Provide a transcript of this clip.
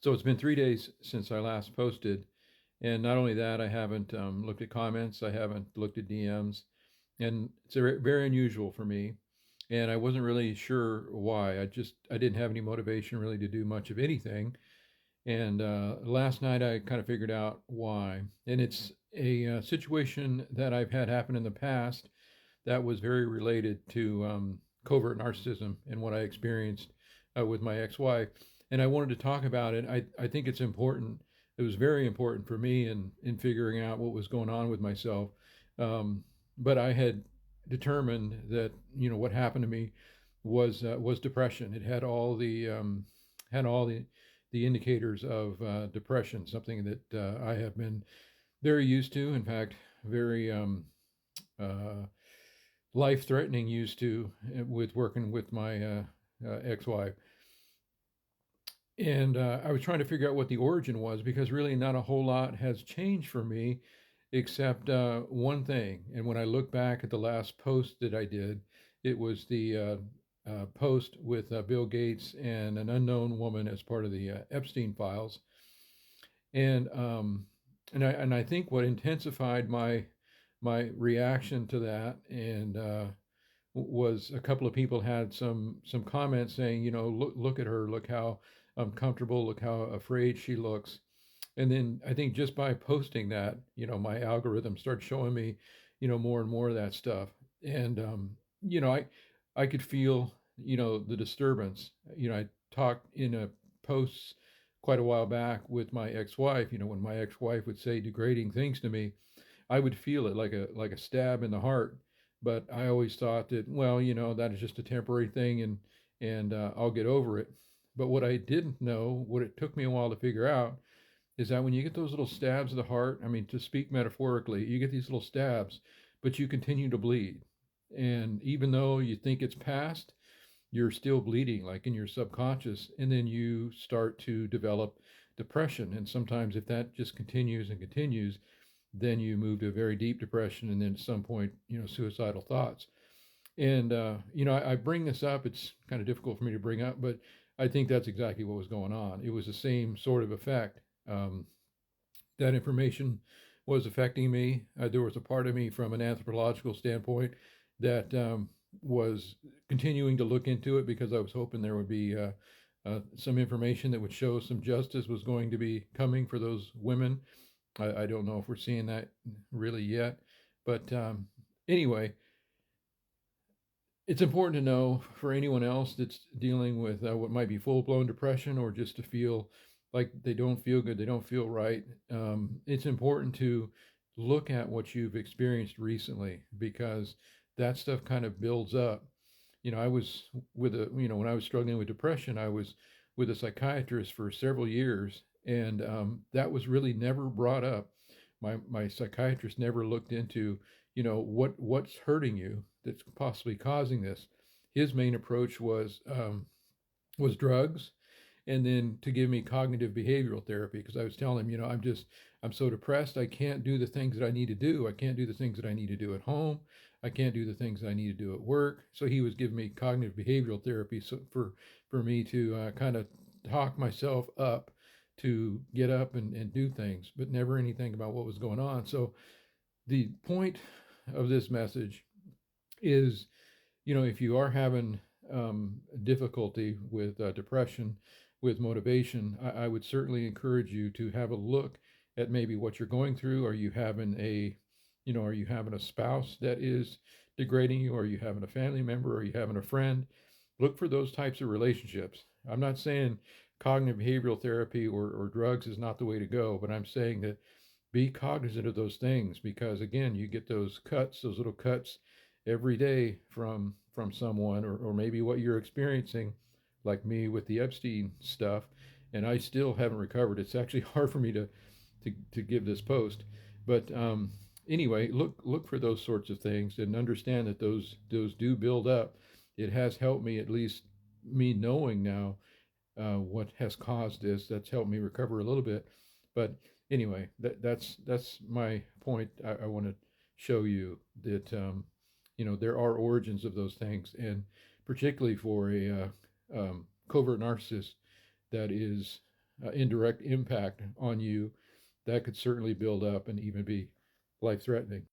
So it's been 3 days since I last posted, and not only that, I haven't looked at comments, I haven't looked at DMs, and it's very unusual for me. And I wasn't really sure why. I didn't have any motivation really to do much of anything. And last night I kind of figured out why. And it's a situation that I've had happen in the past that was very related to covert narcissism and what I experienced with my ex-wife. And I wanted to talk about it. I think it's important. It was very important for me in figuring out what was going on with myself. But I had determined that what happened to me was depression. It had all the indicators of depression, something that I have been very used to. In fact, very uh, life threatening used to with working with my ex-wife. And I was trying to figure out what the origin was because really not a whole lot has changed for me except one thing. And when I look back at the last post that I did, it was the post with Bill Gates and an unknown woman as part of the Epstein files. And I think what intensified my reaction to that and was a couple of people had some comments saying, look at her, look how uncomfortable, look how afraid she looks. And then I think just by posting that, my algorithm started showing me, more and more of that stuff. And I could feel, the disturbance. I talked in a post quite a while back with my ex-wife. When my ex-wife would say degrading things to me, I would feel it like a stab in the heart. But I always thought that, well, that is just a temporary thing, and I'll get over it. But what I didn't know, what it took me a while to figure out, is that when you get those little stabs of the heart, I mean, to speak metaphorically, you get these little stabs, but you continue to bleed. And even though you think it's past, you're still bleeding, like in your subconscious, and then you start to develop depression. And sometimes, if that just continues and continues, then you move to a very deep depression, and then at some point, suicidal thoughts. And I bring this up. It's kind of difficult for me to bring up, but I think that's exactly what was going on. It was the same sort of effect. That information was affecting me. There was a part of me, from an anthropological standpoint, that was continuing to look into it because I was hoping there would be some information that would show some justice was going to be coming for those women. I don't know if we're seeing that really yet, but anyway, it's important to know for anyone else that's dealing with what might be full blown depression, or just to feel like they don't feel good, they don't feel right. It's important to look at what you've experienced recently, because that stuff kind of builds up. I was when I was struggling with depression, I was with a psychiatrist for several years, and that was really never brought up. My psychiatrist never looked into, what's hurting you that's possibly causing this. His main approach was drugs, and then to give me cognitive behavioral therapy, because I was telling him, I'm so depressed, I can't do the things that I need to do. I can't do the things that I need to do at home. I can't do the things that I need to do at work. So he was giving me cognitive behavioral therapy, so for me to kind of talk myself up to get up and do things, but never anything about what was going on. So the point of this message is, if you are having difficulty with depression, with motivation, I would certainly encourage you to have a look at maybe what you're going through. Are you having a spouse that is degrading you? Are you having a family member? Are you having a friend? Look for those types of relationships. I'm not saying cognitive behavioral therapy or drugs is not the way to go, but I'm saying that be cognizant of those things, because again, you get those cuts, those little cuts every day from someone, or maybe what you're experiencing, like me with the Epstein stuff, and I still haven't recovered. It's actually hard for me to give this post, but anyway, look for those sorts of things and understand that those do build up. It has helped me, at least me knowing now what has caused this. That's helped me recover a little bit. But anyway, that's my point. I want to show you that there are origins of those things, and particularly for a covert narcissist that is indirect impact on you, that could certainly build up and even be life threatening.